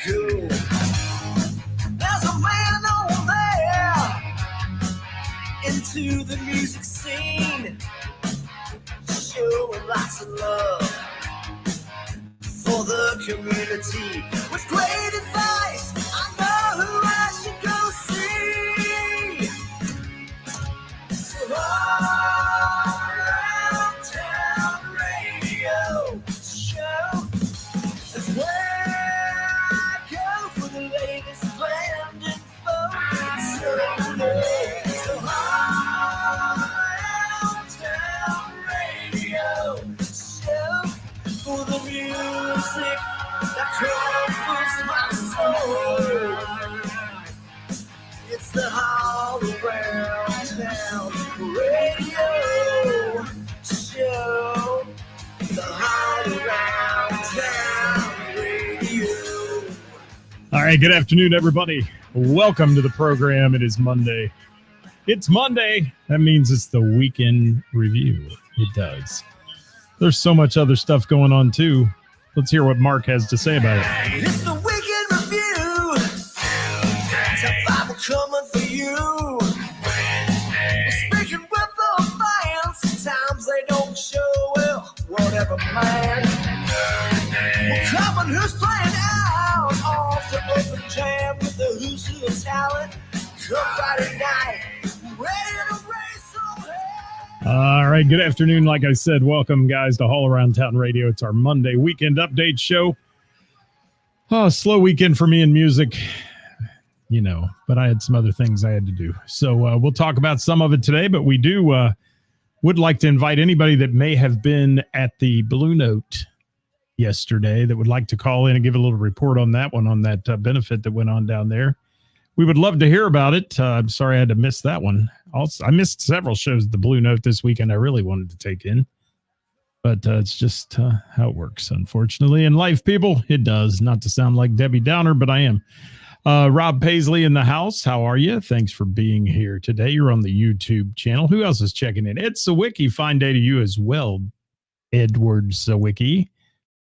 go. There's a man over there into the music scene, showing lots of love for the community with great advice. I know who I should go see. So around town radio show is where I go for the latest band info. So around town radio show for the music that comforts my soul. It's the All Around Town Radio Show. The All Around Town Radio. All right, good afternoon, everybody. Welcome to the program. It is Monday. It's Monday. That means it's the weekend review. It does. There's so much other stuff going on, too. Let's hear what Mark has to say about it. It's the weekend review. Top 5 are coming for you. Speaking with the fans, sometimes they don't show well. Whatever, man. We're coming, who's playing out? Off the open jam with the who's who of talent. Come Friday night, ready to race on hell. All right, good afternoon. Like I said, welcome, guys, to All Around Town Radio. It's our Monday weekend update show. Oh, slow weekend for me in music, you know, but I had some other things I had to do. So we'll talk about some of it today, but we would like to invite anybody that may have been at the Blue Note yesterday that would like to call in and give a little report on that one, on that benefit that went on down there. We would love to hear about it. I'm sorry I had to miss that one. Also, I missed several shows at the Blue Note this weekend I really wanted to take in. But it's just how it works, unfortunately. In life, people, it does. Not to sound like Debbie Downer, but I am. Rob Paisley in the house. How are you? Thanks for being here today. You're on the YouTube channel. Who else is checking in? Ed Sawicki. Fine day to you as well, Edward Sawicki.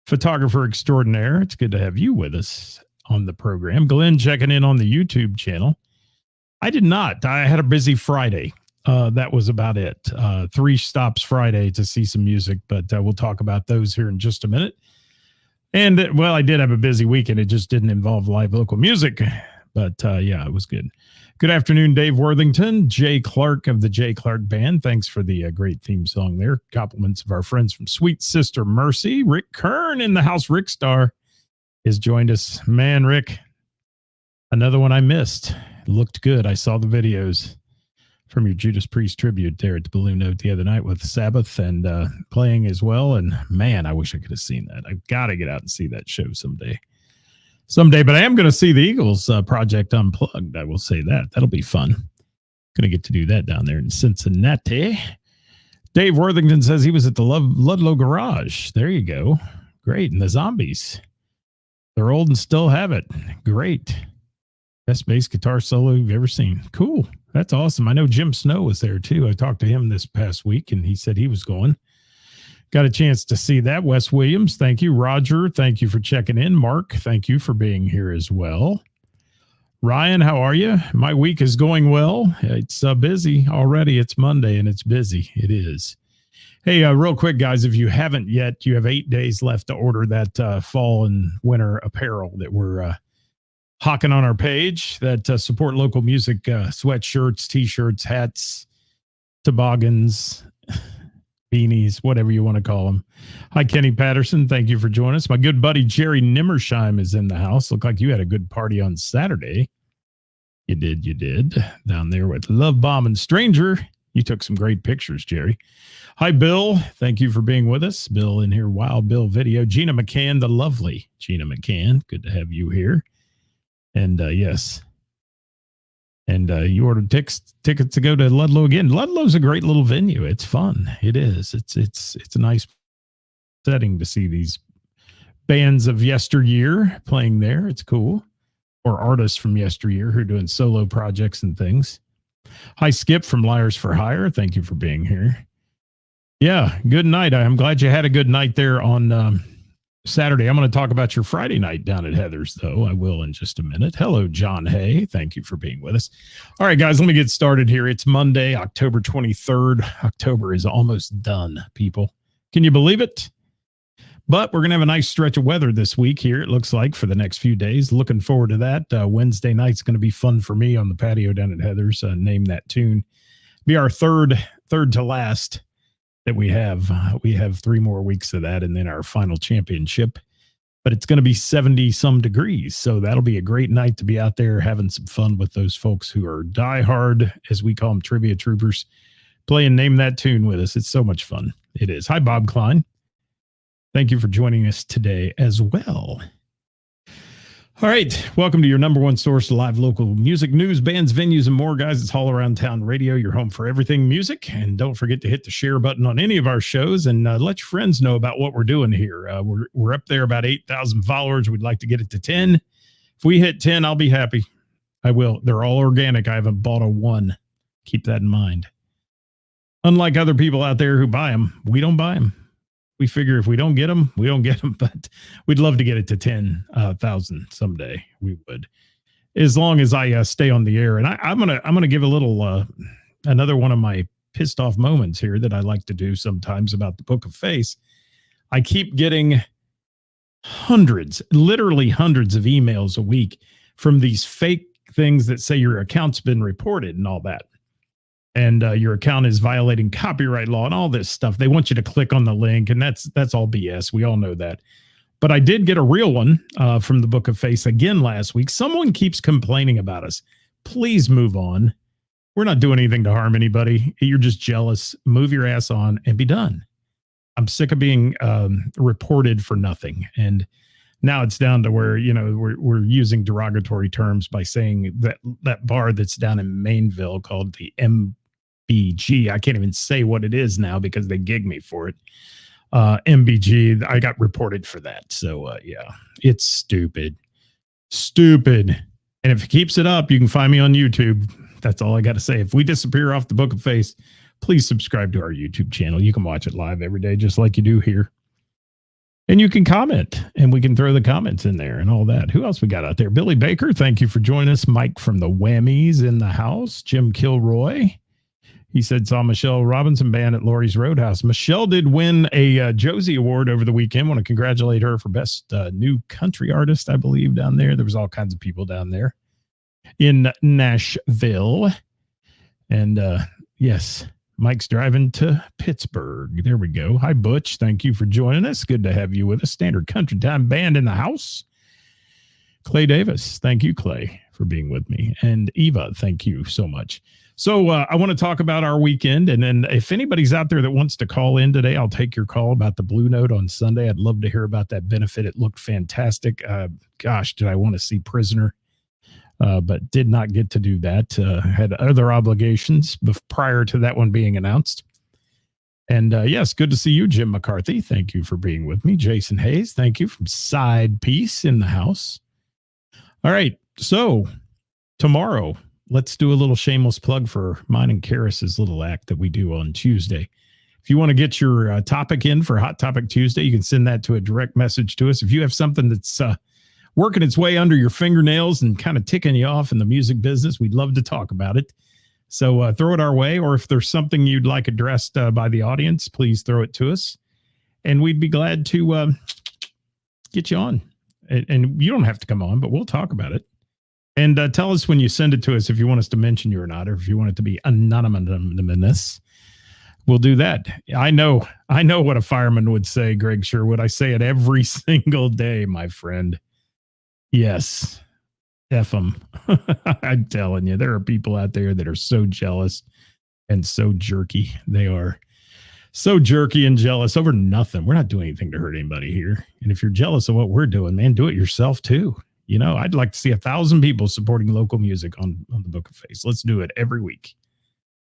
Photographer extraordinaire. It's good to have you with us on the program. Glenn checking in on the YouTube channel. I did not. I had a busy Friday. That was about it. 3 stops Friday to see some music, but we'll talk about those here in just a minute. And, well, I did have a busy weekend. It just didn't involve live local music, but yeah, it was good. Good afternoon, Dave Worthington, Jay Clark of the Jay Clark Band. Thanks for the great theme song there. Compliments of our friends from Sweet Sister Mercy. Rick Kern in the house. Rick Star has joined us. Man, Rick, another one I missed. It looked good. I saw the videos from your Judas Priest tribute there at the Balloon Note the other night with Sabbath and playing as well. And man, I wish I could have seen that. I've got to get out and see that show someday. But I am going to see the Eagles Project Unplugged. I will say that. That'll be fun. Going to get to do that down there in Cincinnati. Dave Worthington says he was at the Ludlow Garage. There you go. Great. And the Zombies. They're old and still have it. Great. Best bass guitar solo you've ever seen. Cool. That's awesome. I know Jim Snow was there too. I talked to him this past week and he said he was going. Got a chance to see that. Wes Williams, thank you. Roger, thank you for checking in. Mark, thank you for being here as well. Ryan, how are you? My week is going well. It's busy already. It's Monday and it's busy. It is. Hey, real quick, guys, if you haven't yet, you have 8 days left to order that fall and winter apparel that we're hawking on our page that support local music, sweatshirts, T-shirts, hats, toboggans, beanies, whatever you want to call them. Hi, Kenny Patterson. Thank you for joining us. My good buddy Jerry Nimmersheim is in the house. Looked like you had a good party on Saturday. You did. Down there with Love Bomb and Stranger. You took some great pictures, Jerry. Hi, Bill. Thank you for being with us. Bill in here. Wild Bill video. Gina McCann, the lovely Gina McCann. Good to have you here. And yes. And you ordered tickets to go to Ludlow again. Ludlow's a great little venue. It's fun. It is. It's a nice setting to see these bands of yesteryear playing there. It's cool. Or artists from yesteryear who are doing solo projects and things. Hi, Skip from Liars for Hire. Thank you for being here. Yeah, good night. I'm glad you had a good night there on Saturday. I'm going to talk about your Friday night down at Heather's, though. I will in just a minute. Hello, John Hay. Thank you for being with us. All right, guys, let me get started here. It's Monday, October 23rd. October is almost done, people. Can you believe it? But we're going to have a nice stretch of weather this week here, it looks like, for the next few days. Looking forward to that. Wednesday night's going to be fun for me on the patio down at Heather's. Name that tune. Be our third to last that we have. We have 3 more weeks of that and then our final championship. But it's going to be 70 some degrees. So that'll be a great night to be out there having some fun with those folks who are diehard, as we call them, trivia troopers, playing Name That Tune with us. It's so much fun. It is. Hi, Bob Klein. Thank you for joining us today as well. All right. Welcome to your number one source of live local music, news, bands, venues, and more, guys. It's All Around Town Radio, your home for everything music. And don't forget to hit the share button on any of our shows and let your friends know about what we're doing here. We're up there about 8,000 followers. We'd like to get it to 10. If we hit 10, I'll be happy. I will. They're all organic. I haven't bought a one. Keep that in mind. Unlike other people out there who buy them, we don't buy them. We figure if we don't get them, we don't get them, but we'd love to get it to 10,000 someday. We would, as long as I stay on the air. And I'm gonna give a little another one of my pissed off moments here that I like to do sometimes about the Book of Face. I keep getting literally hundreds of emails a week from these fake things that say your account's been reported and all that. And your account is violating copyright law and all this stuff. They want you to click on the link, and that's all BS. We all know that. But I did get a real one from the Book of Face again last week. Someone keeps complaining about us. Please move on. We're not doing anything to harm anybody. You're just jealous. Move your ass on and be done. I'm sick of being reported for nothing. And now it's down to where, we're using derogatory terms by saying that bar that's down in Mainville called the MBG. I can't even say what it is now because they gig me for it. MBG, I got reported for that. So, yeah, it's stupid. And if it keeps it up, you can find me on YouTube. That's all I got to say. If we disappear off the Book of Face, please subscribe to our YouTube channel. You can watch it live every day, just like you do here. And you can comment, and we can throw the comments in there and all that. Who else we got out there? Billy Baker, thank you for joining us. Mike from the Whammies in the house. Jim Kilroy. He said, saw Michelle Robinson band at Laurie's Roadhouse. Michelle did win a Josie Award over the weekend. Want to congratulate her for best new country artist, I believe, down there. There was all kinds of people down there in Nashville. And yes, Mike's driving to Pittsburgh. There we go. Hi, Butch. Thank you for joining us. Good to have you with us. Standard Country Time Band in the house. Clay Davis. Thank you, Clay, for being with me. And Eva, thank you so much. So I want to talk about our weekend. And then if anybody's out there that wants to call in today, I'll take your call about the Blue Note on Sunday. I'd love to hear about that benefit. It looked fantastic. Gosh, did I want to see Prisoner? But did not get to do that. Had other obligations prior to that one being announced. And yes, good to see you, Jim McCarthy. Thank you for being with me. Jason Hayes, thank you from Side Piece in the house. All right, so tomorrow, let's do a little shameless plug for mine and Karis's little act that we do on Tuesday. If you want to get your topic in for Hot Topic Tuesday, you can send that to a direct message to us. If you have something that's working its way under your fingernails and kind of ticking you off in the music business, we'd love to talk about it. So throw it our way, or if there's something you'd like addressed by the audience, please throw it to us. And we'd be glad to get you on. And you don't have to come on, but we'll talk about it. And tell us when you send it to us if you want us to mention you or not, or if you want it to be anonymous. We'll do that. I know what a fireman would say, Greg Sherwood. I say it every single day, my friend. Yes. F them. I'm telling you, there are people out there that are so jealous and so jerky. They are so jerky and jealous over nothing. We're not doing anything to hurt anybody here. And if you're jealous of what we're doing, man, do it yourself too. I'd like to see 1,000 people supporting local music on the Book of Face. Let's do it every week.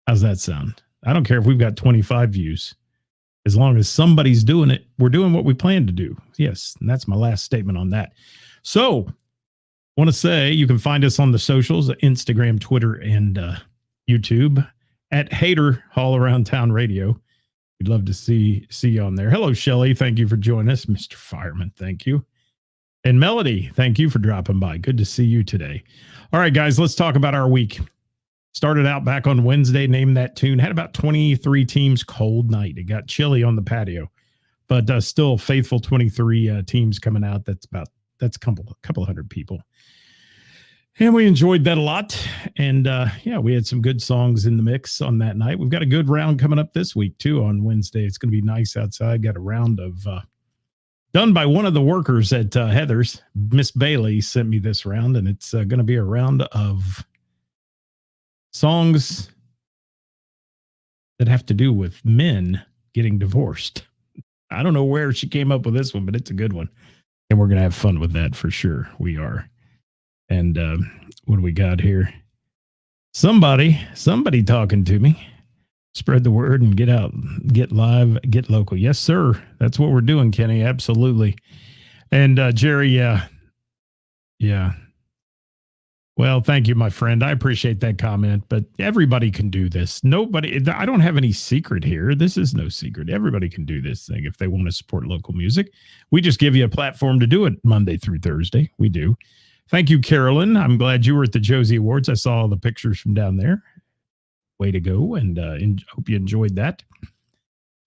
How's that sound? I don't care if we've got 25 views. As long as somebody's doing it, we're doing what we plan to do. Yes, and that's my last statement on that. So, want to say you can find us on the socials, Instagram, Twitter, and YouTube at Hater All Around Town Radio. We'd love to see you on there. Hello, Shelly. Thank you for joining us. Mr. Fireman, thank you. And Melody, thank you for dropping by. Good to see you today. All right, guys, let's talk about our week. Started out back on Wednesday, named that tune. Had about 23 teams. Cold night. It got chilly on the patio, but still faithful 23 teams coming out. That's a couple hundred people. And we enjoyed that a lot. And yeah, we had some good songs in the mix on that night. We've got a good round coming up this week, too, on Wednesday. It's going to be nice outside. Got a round of done by one of the workers at Heather's. Miss Bailey sent me this round, and it's going to be a round of songs that have to do with men getting divorced. I don't know where she came up with this one, but it's a good one. And we're going to have fun with that for sure. We are. And what do we got here? Somebody talking to me. Spread the word and get out, get live, get local. Yes, sir. That's what we're doing, Kenny. Absolutely. And Jerry, yeah. Well, thank you, my friend. I appreciate that comment, but everybody can do this. I don't have any secret here. This is no secret. Everybody can do this thing if they want to support local music. We just give you a platform to do it Monday through Thursday. We do. Thank you, Carolyn. I'm glad you were at the Josie Awards. I saw all the pictures from down there. Way to go, and hope you enjoyed that.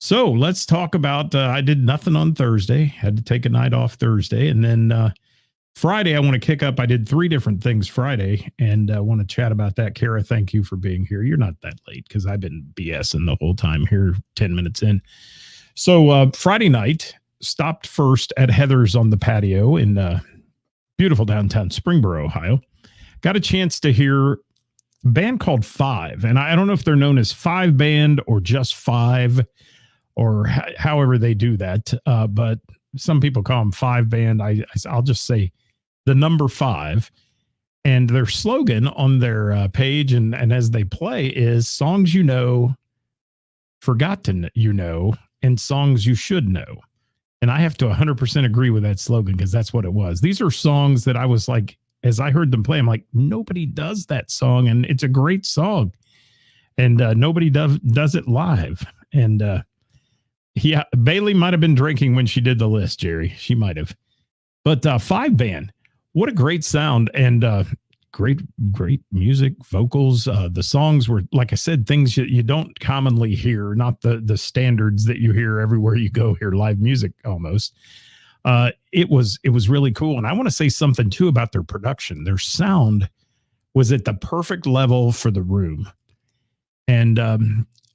So let's talk about, I did nothing on Thursday. Had to take a night off Thursday. And then Friday, I want to kick up. I did 3 different things Friday, and I want to chat about that. Kara, thank you for being here. You're not that late because I've been BSing the whole time here, 10 minutes in. So Friday night, stopped first at Heather's on the patio in beautiful downtown Springboro, Ohio. Got a chance to hear a band called Five. And I don't know if they're known as Five Band or just Five or however they do that. But some people call them Five Band. I'll just say the number 5. And their slogan on their page and as they play is songs you know, forgotten you know, and songs you should know. And I have to 100% agree with that slogan because that's what it was. These are songs that I was like, as I heard them play, I'm like, nobody does that song. And it's a great song. And nobody does it live. And yeah, Bailey might have been drinking when she did the list, Jerry. She might have. But Five Band, what a great sound. And great music, vocals. The songs were, like I said, things you don't commonly hear, not the standards that you hear everywhere you go, hear live music almost. It was really cool. And I want to say something too about their production. Their sound was at the perfect level for the room. And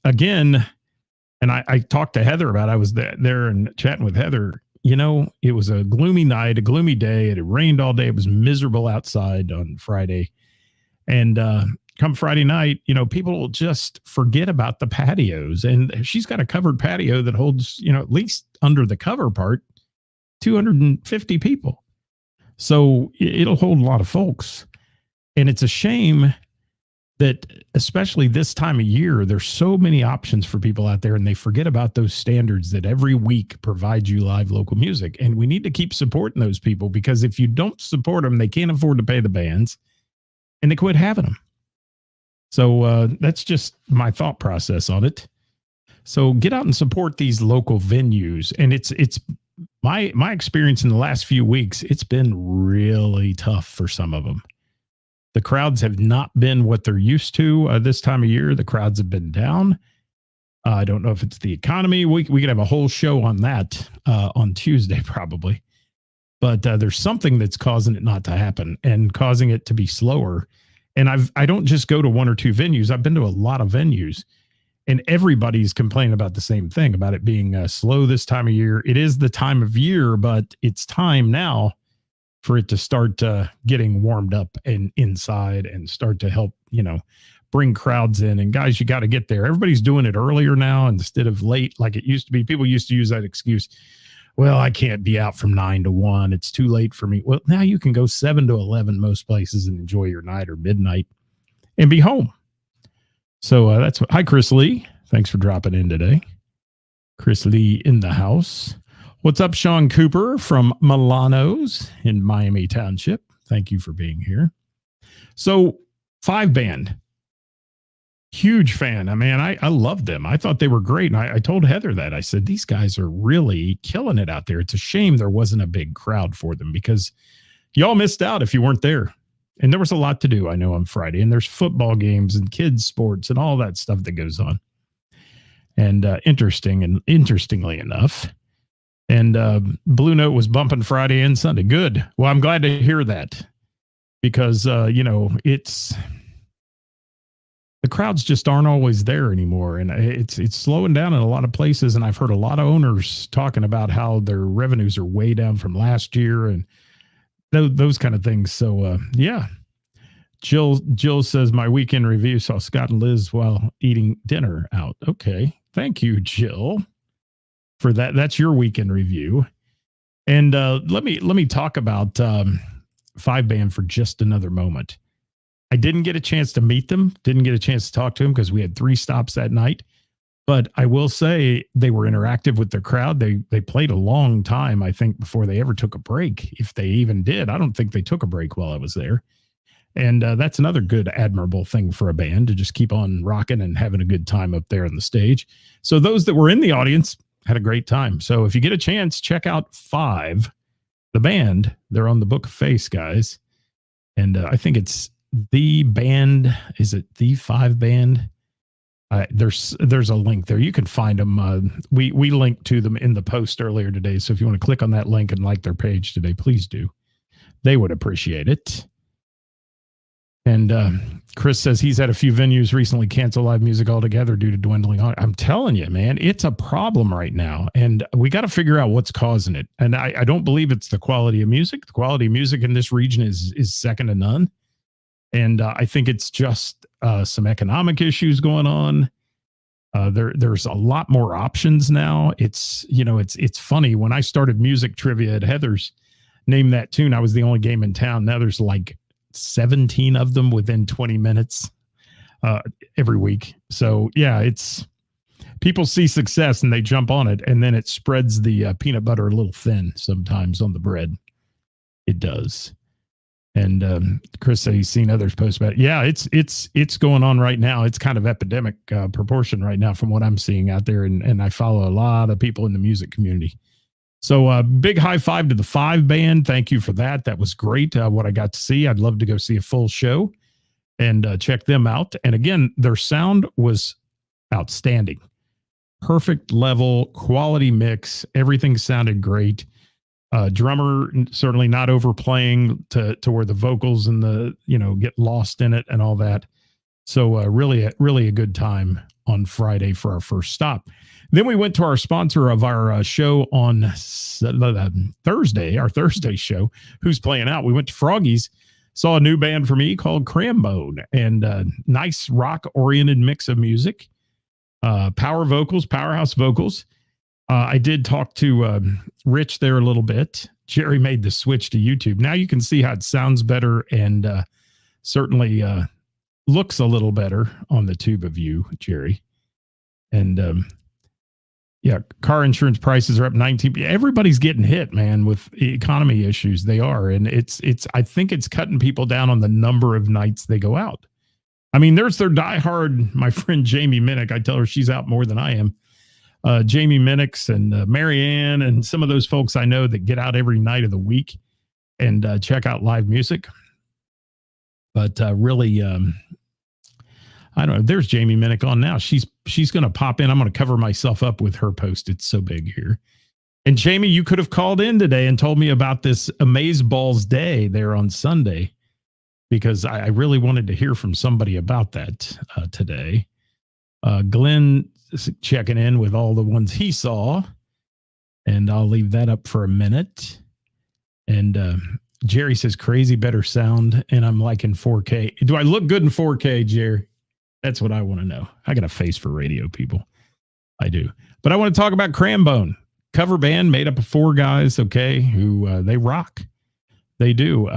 again, and I talked to Heather about it. I was there and chatting with Heather. You know, it was a gloomy night, a gloomy day. It had rained all day. It was miserable outside on Friday. And come Friday night, you know, people will just forget about the patios. And she's got a covered patio that holds, you know, at least under the cover part, 250 people. So it'll hold a lot of folks. And it's a shame that, especially this time of year, there's so many options for people out there and they forget about those standards that every week provide you live local music. And we need to keep supporting those people because if you don't support them, they can't afford to pay the bands and they quit having them. So that's just my thought process on it. So get out and support these local venues. And it's my experience in the last few weeks, it's been really tough for some of them. The crowds have not been what they're used to this time of year. The crowds have been down. I don't know if it's the economy. We could have a whole show on that on Tuesday probably. But there's something that's causing it not to happen and causing it to be slower. And I don't just go to 1 or 2 venues. I've been to a lot of venues. And everybody's complaining about the same thing, about it being slow this time of year. It is the time of year, but it's time now for it to start getting warmed up and inside and start to help, you know, bring crowds in. And guys, you got to get there. Everybody's doing it earlier now instead of late like it used to be. People used to use that excuse. Well, I can't be out from 9 to 1. It's too late for me. Well, now you can go 7 to 11 most places and enjoy your night or midnight and be home. So that's what. Hi, Chris Lee. Thanks for dropping in today. Chris Lee in the house. What's up, Sean Cooper from Milano's in Miami Township? Thank you for being here. So, Five Band. Huge fan. I mean, I loved them. I thought they were great. And I told Heather that. I said, these guys are really killing it out there. It's a shame there wasn't a big crowd for them because y'all missed out if you weren't there. And there was a lot to do, I know, on Friday. And there's football games and kids' sports and all that stuff that goes on. And interestingly enough, and Blue Note was bumping Friday and Sunday. Good. Well, I'm glad to hear that because, it's... the crowds just aren't always there anymore. And it's slowing down in a lot of places. And I've heard a lot of owners talking about how their revenues are way down from last year and those kind of things. So, yeah. Jill says, my weekend review saw Scott and Liz while eating dinner out. Okay. Thank you, Jill, for that. That's your weekend review. And let me talk about Five Band for just another moment. I didn't get a chance to meet them, didn't get a chance to talk to them because we had 3 stops that night. But I will say they were interactive with their crowd. They played a long time, I think, before they ever took a break. If they even did, I don't think they took a break while I was there. And that's another good, admirable thing for a band to just keep on rocking and having a good time up there on the stage. So those that were in the audience had a great time. So if you get a chance, check out Five, the band. They're on the Book of Face, guys. And I think it's The Band. Is it The Five Band? There's a link there. You can find them. We linked to them in the post earlier today. So if you want to click on that link and like their page today, please do. They would appreciate it. And Chris says he's had a few venues recently cancel live music altogether due to dwindling on. I'm telling you, man, it's a problem right now. And we got to figure out what's causing it. And I don't believe it's the quality of music. The quality of music in this region is second to none. And I think it's just some economic issues going on. There's a lot more options now. It's funny. When I started music trivia at Heather's, Name That Tune, I was the only game in town. Now there's like 17 of them within 20 minutes every week. So yeah, it's people see success and they jump on it, and then it spreads the peanut butter a little thin sometimes on the bread. It does. And Chris said he's seen others post about it. Yeah, it's going on right now. It's kind of epidemic proportion right now from what I'm seeing out there. And I follow a lot of people in the music community. So big high five to the Five Band. Thank you for that. That was great. What I got to see. I'd love to go see a full show and check them out. And again, their sound was outstanding. Perfect level, quality mix. Everything sounded great. Drummer certainly not overplaying to where the vocals and the get lost in it and all that. So really a good time on Friday for our first stop. Then we went to our sponsor of our show on Thursday, our Thursday show, Who's Playing Out. We went to Froggy's, saw a new band for me called Crambone, and nice rock oriented mix of music, powerhouse vocals. I did talk to Rich there a little bit. Jerry made the switch to YouTube. Now you can see how it sounds better and certainly looks a little better on the tube of you, Jerry. And yeah, car insurance prices are up 19%. Everybody's getting hit, man, with economy issues. They are. And I think it's cutting people down on the number of nights they go out. I mean, there's their diehard, my friend Jamie Minnick. I tell her she's out more than I am. Jamie Minix and Marianne and some of those folks I know that get out every night of the week and check out live music. But really, I don't know. There's Jamie Minnick on now. She's going to pop in. I'm going to cover myself up with her post. It's so big here. And Jamie, you could have called in today and told me about this Amaze Balls Day there on Sunday, because I really wanted to hear from somebody about that today. Glenn checking in with all the ones he saw, and I'll leave that up for a minute. And Jerry says crazy better sound, and I'm like in 4K. Do I look good in 4K, Jerry? That's what I want to know. I got a face for radio, people. I do. But I want to talk about Crambone, cover band made up of 4 guys, okay, who they rock. They do.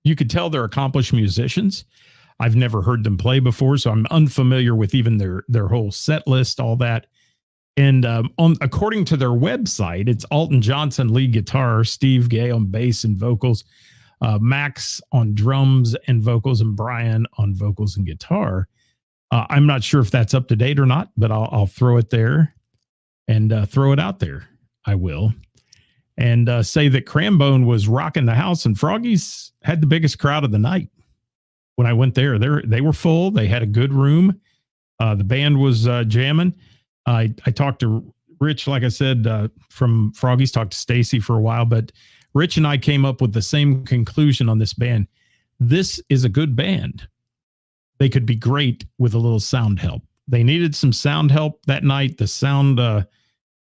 You could tell they're accomplished musicians. I've never heard them play before, so I'm unfamiliar with even their whole set list, all that. And according to their website, it's Alton Johnson lead guitar, Steve Gay on bass and vocals, Max on drums and vocals, and Brian on vocals and guitar. I'm not sure if that's up to date or not, but I'll throw it there and throw it out there. I will. And say that Crambone was rocking the house, and Froggy's had the biggest crowd of the night. When I went there, they were full. They had a good room. The band was jamming. I talked to Rich, like I said, from Froggy's, talked to Stacy for a while, but Rich and I came up with the same conclusion on this band. This is a good band. They could be great with a little sound help. They needed some sound help that night. The sound, the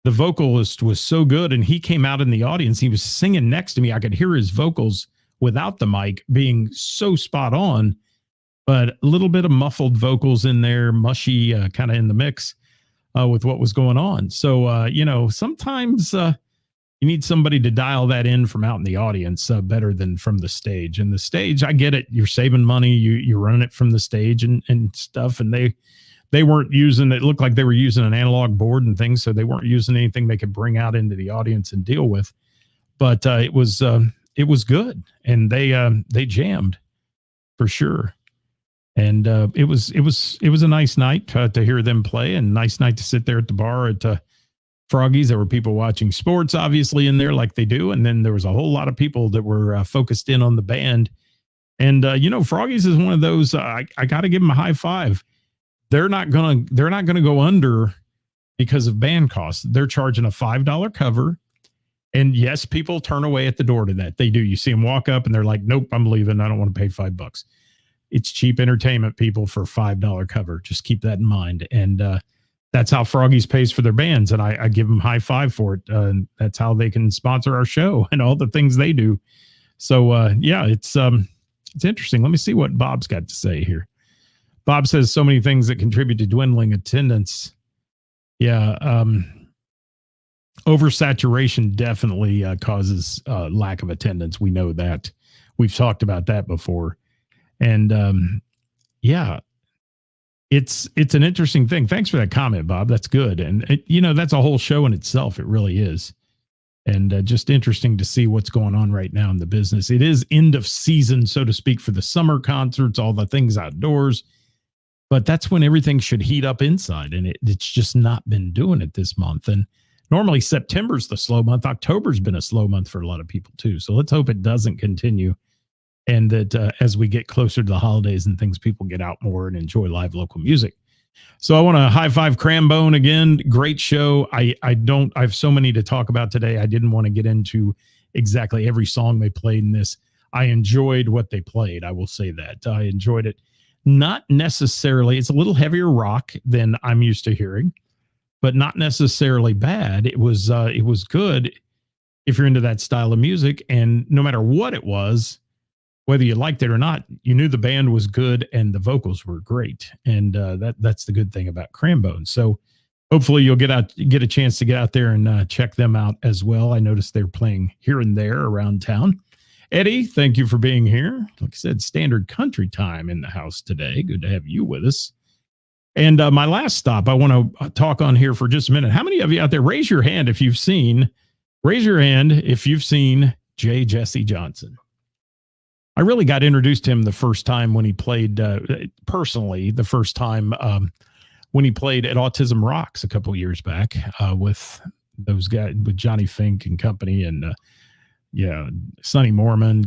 vocalist was so good, and he came out in the audience. He was singing next to me. I could hear his vocals without the mic being so spot on, but a little bit of muffled vocals in there, mushy, kind of in the mix with what was going on. So, sometimes you need somebody to dial that in from out in the audience better than from the stage. And the stage, I get it. You're saving money. You're running it from the stage and stuff. And they weren't using, it looked like they were using an analog board and things. So they weren't using anything they could bring out into the audience and deal with. But it was good. And they jammed for sure. And it was a nice night to hear them play, and nice night to sit there at the bar at Froggy's. There were people watching sports, obviously, in there like they do. And then there was a whole lot of people that were focused in on the band. And, Froggy's is one of those, I got to give them a high five. They're not going to go under because of band costs. They're charging a $5 cover. And yes, people turn away at the door to that. They do. You see them walk up and they're like, nope, I'm leaving. I don't want to pay $5. It's cheap entertainment, people, for $5 cover. Just keep that in mind. And, that's how Froggy's pays for their bands, and I give them high five for it. That's how they can sponsor our show and all the things they do. So it's interesting. Let me see what Bob's got to say here. Bob says so many things that contribute to dwindling attendance. Yeah, oversaturation definitely causes lack of attendance. We know that. We've talked about that before, and It's an interesting thing. Thanks for that comment, Bob. That's good. And, that's a whole show in itself. It really is. And just interesting to see what's going on right now in the business. It is end of season, so to speak, for the summer concerts, all the things outdoors. But that's when everything should heat up inside. And it's just not been doing it this month. And normally September's the slow month. October's been a slow month for a lot of people, too. So let's hope it doesn't continue. And that as we get closer to the holidays and things, people get out more and enjoy live local music. So I want to high five Crambone again. Great show. I have so many to talk about today. I didn't want to get into exactly every song they played in this. I enjoyed what they played. I will say that. I enjoyed it. Not necessarily, it's a little heavier rock than I'm used to hearing, but not necessarily bad. It was good if you're into that style of music. And no matter what it was, whether you liked it or not, you knew the band was good and the vocals were great. And that's the good thing about Crambone. So hopefully you'll get a chance to get out there and check them out as well. I noticed they're playing here and there around town. Eddie, thank you for being here. Like I said, standard country time in the house today. Good to have you with us. And my last stop, I want to talk on here for just a minute. How many of you out there, raise your hand if you've seen J. Jesse Johnson? I really got introduced to him the first time when he played, personally, the first time when he played at Autism Rocks a couple of years back with those guys, with Johnny Fink and company, and Sonny Mormon,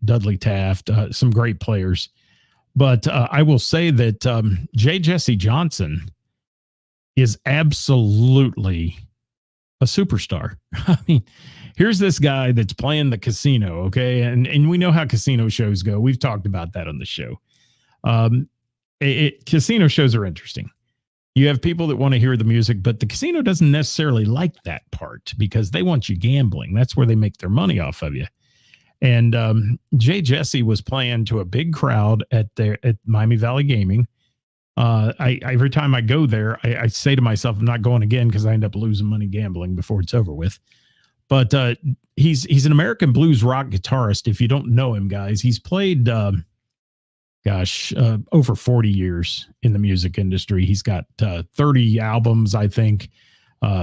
Dudley Taft, some great players. But I will say that J. Jesse Johnson is absolutely a superstar. I mean, here's this guy that's playing the casino, okay? And we know how casino shows go. We've talked about that on the show. Casino shows are interesting. You have people that want to hear the music, but the casino doesn't necessarily like that part because they want you gambling. That's where they make their money off of you. And Jay Jesse was playing to a big crowd at Miami Valley Gaming. Every time I go there, I say to myself, I'm not going again because I end up losing money gambling before it's over with. But he's an American blues rock guitarist. If you don't know him, guys, he's played, over 40 years in the music industry. He's got 30 albums, I think,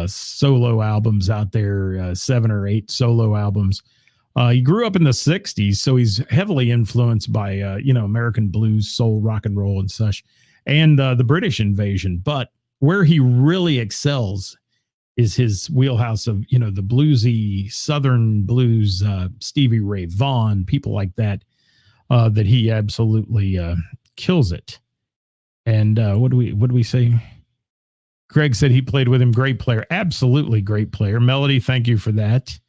solo albums out there, 7 or 8 solo albums. He grew up in the 60s, so he's heavily influenced by, American blues, soul, rock and roll and such, and the British invasion. But where he really excels is his wheelhouse of, the bluesy Southern blues, Stevie Ray Vaughan, people like that, that he absolutely kills it. And what do we say? Greg said he played with him. Great player. Absolutely great player. Melody, thank you for that.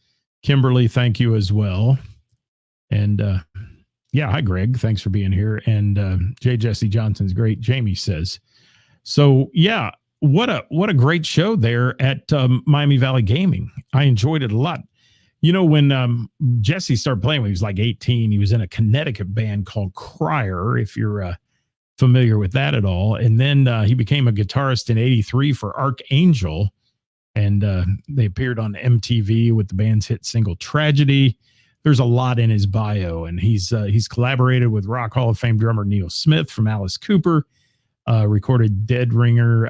Kimberly, thank you as well. And hi, Greg. Thanks for being here. And J. Jesse Johnson's great. Jamie says. So, yeah, what a great show there at Miami Valley Gaming. I enjoyed it a lot. When Jesse started playing when he was like 18, he was in a Connecticut band called Crier, if you're familiar with that at all. And then he became a guitarist in 83 for Archangel. And they appeared on MTV with the band's hit single Tragedy. There's a lot in his bio, and he's collaborated with Rock Hall of Fame drummer Neil Smith from Alice Cooper, recorded Dead Ringer,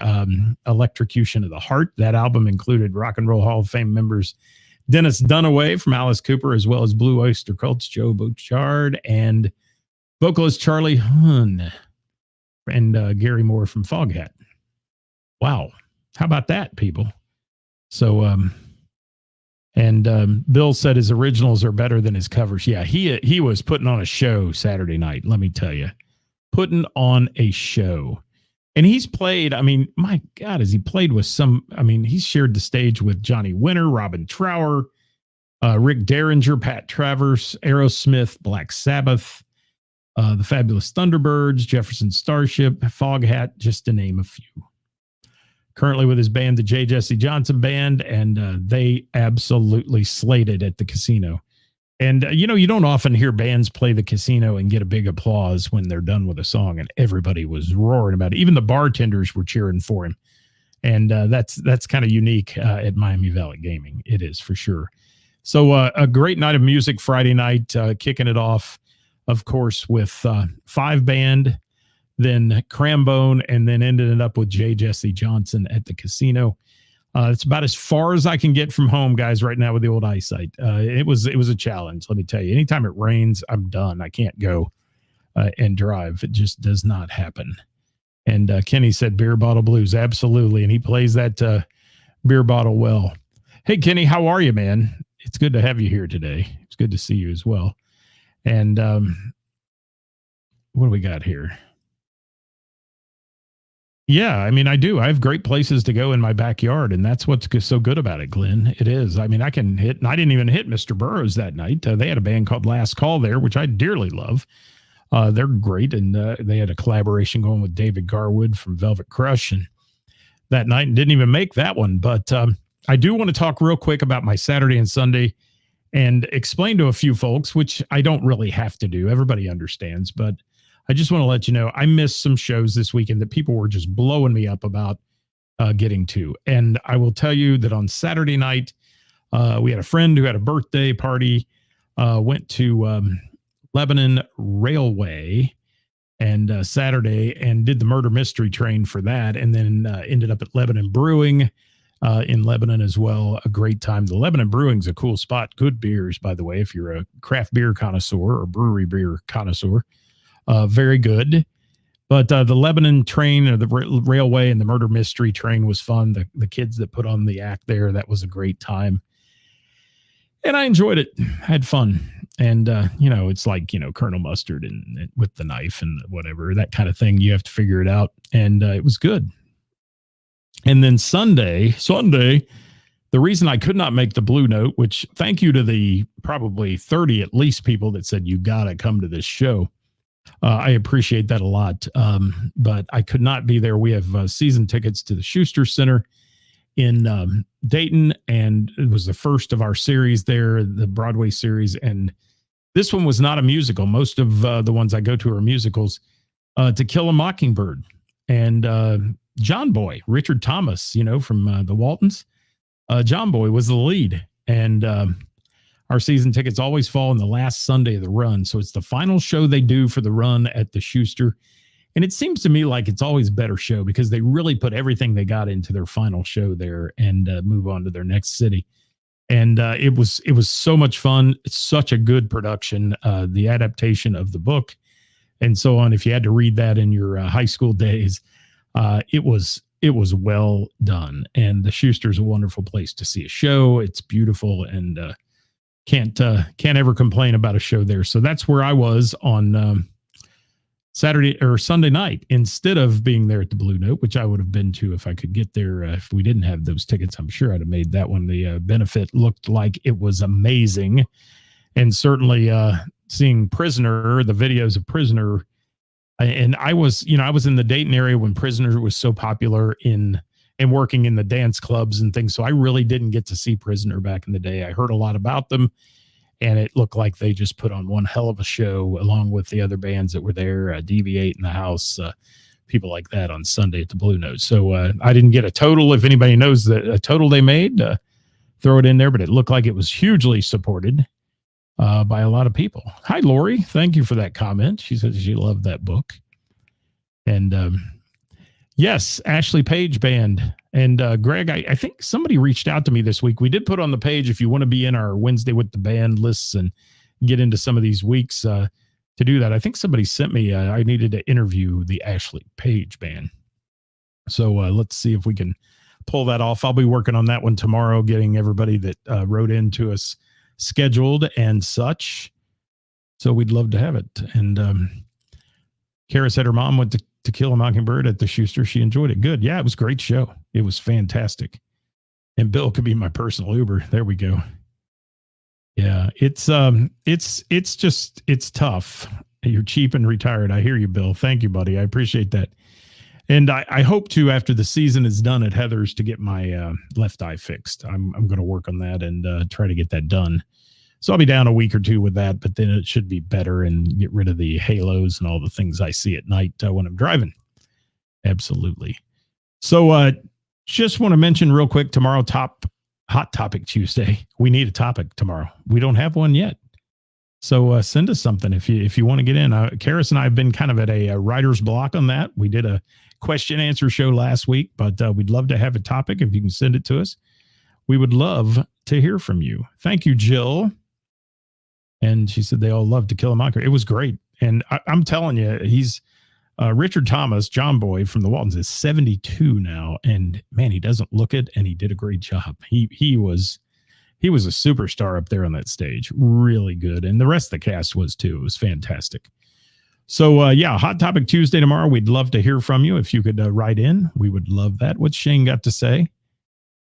Electrocution of the Heart. That album included Rock and Roll Hall of Fame members Dennis Dunaway from Alice Cooper, as well as Blue Oyster Cult's Joe Bouchard and vocalist Charlie Hun and Gary Moore from Foghat. Wow. How about that, people? So, Bill said his originals are better than his covers. Yeah, he was putting on a show Saturday night, let me tell you. Putting on a show. And he's played, my God, has he played with he's shared the stage with Johnny Winter, Robin Trower, Rick Derringer, Pat Travers, Aerosmith, Black Sabbath, the Fabulous Thunderbirds, Jefferson Starship, Foghat, just to name a few. Currently with his band, the J. Jesse Johnson Band, and they absolutely slayed it at the casino. And, you don't often hear bands play the casino and get a big applause when they're done with a song, and everybody was roaring about it. Even the bartenders were cheering for him. And that's kind of unique at Miami Valley Gaming. It is, for sure. So a great night of music Friday night, kicking it off, of course, with 5-band, then Crambone, and then ended it up with J. Jesse Johnson at the casino. It's about as far as I can get from home, guys, right now with the old eyesight. It was a challenge, let me tell you. Anytime it rains, I'm done. I can't go and drive. It just does not happen. And Kenny said beer bottle blues. Absolutely. And he plays that beer bottle well. Hey, Kenny, how are you, man? It's good to have you here today. It's good to see you as well. And what do we got here? Yeah, I do. I have great places to go in my backyard, and that's what's so good about it, Glenn. It is. I can hit, and I didn't even hit Mr. Burroughs that night. They had a band called Last Call there, which I dearly love. They're great, and they had a collaboration going with David Garwood from Velvet Crush and that night, and didn't even make that one. But I do want to talk real quick about my Saturday and Sunday and explain to a few folks, which I don't really have to do. Everybody understands, but I just want to let you know, I missed some shows this weekend that people were just blowing me up about getting to. And I will tell you that on Saturday night, we had a friend who had a birthday party, went to Lebanon Railway and Saturday and did the murder mystery train for that. And then ended up at Lebanon Brewing in Lebanon as well. A great time. The Lebanon Brewing's a cool spot. Good beers, by the way, if you're a craft beer connoisseur or brewery beer connoisseur. Very good. But the Lebanon train or the railway and the murder mystery train was fun. The kids that put on the act there, that was a great time. And I enjoyed it. I had fun. And, it's like, Colonel Mustard and with the knife and whatever, that kind of thing. You have to figure it out. And it was good. And then Sunday, the reason I could not make the Blue Note, which thank you to the probably 30 at least people that said, you got to come to this show. I appreciate that a lot. But I could not be there. We have season tickets to the Schuster Center in Dayton, and it was the first of our series there, the Broadway series. And this one was not a musical. Most of the ones I go to are musicals. To Kill a Mockingbird and John Boy, Richard Thomas, from the Waltons. John Boy was the lead. And our season tickets always fall on the last Sunday of the run. So it's the final show they do for the run at the Schuster. And it seems to me like it's always a better show because they really put everything they got into their final show there and move on to their next city. And it was so much fun. It's such a good production. The adaptation of the book and so on. If you had to read that in your high school days, it was well done. And the Schuster's a wonderful place to see a show. It's beautiful, and can't ever complain about a show there. So that's where I was on Saturday or Sunday night, instead of being there at the Blue Note, which I would have been to if I could get there. If we didn't have those tickets, I'm sure I'd have made that one. The benefit looked like it was amazing. And certainly seeing Prisoner, the videos of Prisoner, and I was in the Dayton area when Prisoner was so popular and working in the dance clubs and things. So I really didn't get to see Prisoner back in the day. I heard a lot about them, and it looked like they just put on one hell of a show along with the other bands that were there, DV8 in the House, people like that on Sunday at the Blue Note. So I didn't get a total. If anybody knows a total they made, throw it in there, but it looked like it was hugely supported by a lot of people. Hi, Lori. Thank you for that comment. She says she loved that book. And yes, Ashley Page Band. And Greg, I think somebody reached out to me this week. We did put on the page, if you want to be in our Wednesday with the Band lists and get into some of these weeks to do that. I think somebody sent me, I needed to interview the Ashley Page Band. So let's see if we can pull that off. I'll be working on that one tomorrow, getting everybody that wrote in to us scheduled and such. So we'd love to have it. And Kara said her mom went to Kill a Mockingbird at the Schuster. She enjoyed it. Good. Yeah, it was a great show. It was fantastic. And Bill could be my personal Uber. There we go. Yeah, it's tough. You're cheap and retired. I hear you, Bill. Thank you, buddy. I appreciate that. And I hope to, after the season is done at Heather's, to get my left eye fixed. I'm going to work on that and try to get that done. So I'll be down a week or two with that, but then it should be better and get rid of the halos and all the things I see at night when I'm driving. Absolutely. So just want to mention real quick, tomorrow, Hot Topic Tuesday. We need a topic tomorrow. We don't have one yet. So send us something if you want to get in. Karis and I have been kind of at a writer's block on that. We did a question answer show last week, but we'd love to have a topic if you can send it to us. We would love to hear from you. Thank you, Jill. And she said they all love To Kill a Mockingbird. It was great. And I'm telling you, he's Richard Thomas, John Boy from the Waltons, is 72 now. And man, he doesn't look it. And he did a great job. He was a superstar up there on that stage. Really good. And the rest of the cast was too. It was fantastic. So yeah, Hot Topic Tuesday tomorrow. We'd love to hear from you. If you could write in, we would love that. What's Shane got to say?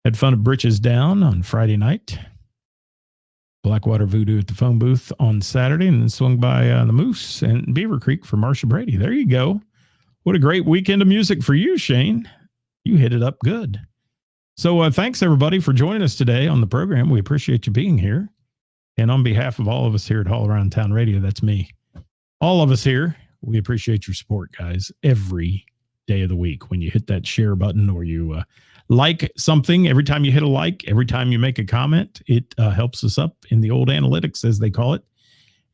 Had fun at Britches Down on Friday night. Blackwater Voodoo at the phone booth on Saturday, and then swung by the Moose and Beaver Creek for Marsha Brady. There you go. What a great weekend of music for you, Shane. You hit it up good. So thanks, everybody, for joining us today on the program. We appreciate you being here. And on behalf of all of us here at All Around Town Radio, that's me, all of us here, we appreciate your support, guys, every day of the week. When you hit that share button or you like something, every time you hit a like, every time you make a comment, it helps us up in the old analytics, as they call it.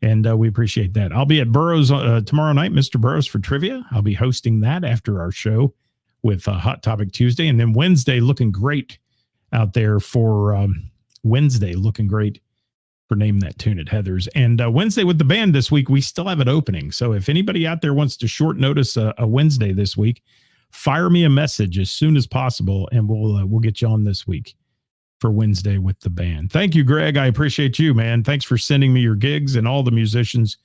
And we appreciate that. I'll be at Burroughs tomorrow night, Mr. Burroughs for trivia. I'll be hosting that after our show with Hot Topic Tuesday. And then Wednesday, looking great out there for Wednesday, looking great for Name That Tune at Heather's. And Wednesday with the band this week, we still have it opening. So if anybody out there wants to short notice a Wednesday this week, fire me a message as soon as possible, and we'll get you on this week for Wednesday with the band. Thank you, Greg. I appreciate you, man. Thanks for sending me your gigs and all the musicians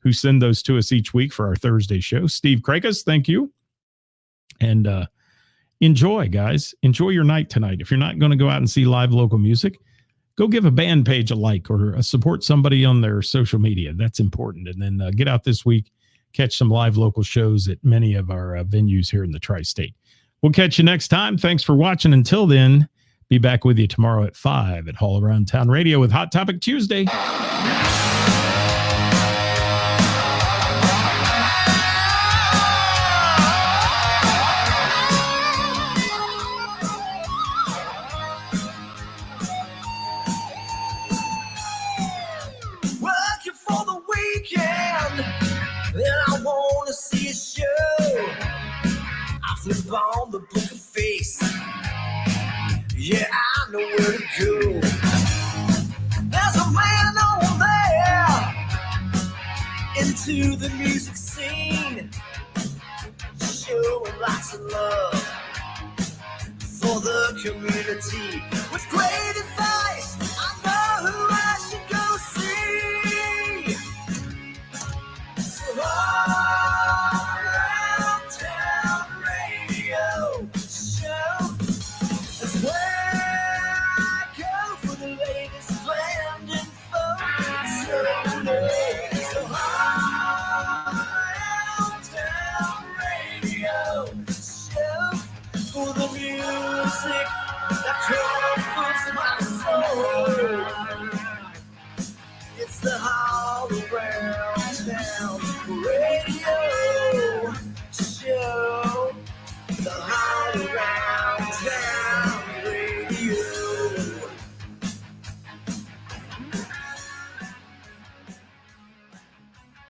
who send those to us each week for our Thursday show. Steve Krakus, thank you. And enjoy, guys. Enjoy your night tonight. If you're not going to go out and see live local music, go give a band page a like or support somebody on their social media. That's important. And then get out this week, catch some live local shows at many of our venues here in the Tri-State. We'll catch you next time. Thanks for watching. Until then, be back with you tomorrow at 5 at All Around Town Radio with Hot Topic Tuesday. Working for the weekend, then I want to see a show. I flip on the book of face. Yeah, I know where to go. into the music scene, showing lots of love for the community. With great advice, I know who I should go see. So all around town radio show, that's where I go for the latest planned info. So all around town radio show for the music that comforts my soul. It's the all around town radio.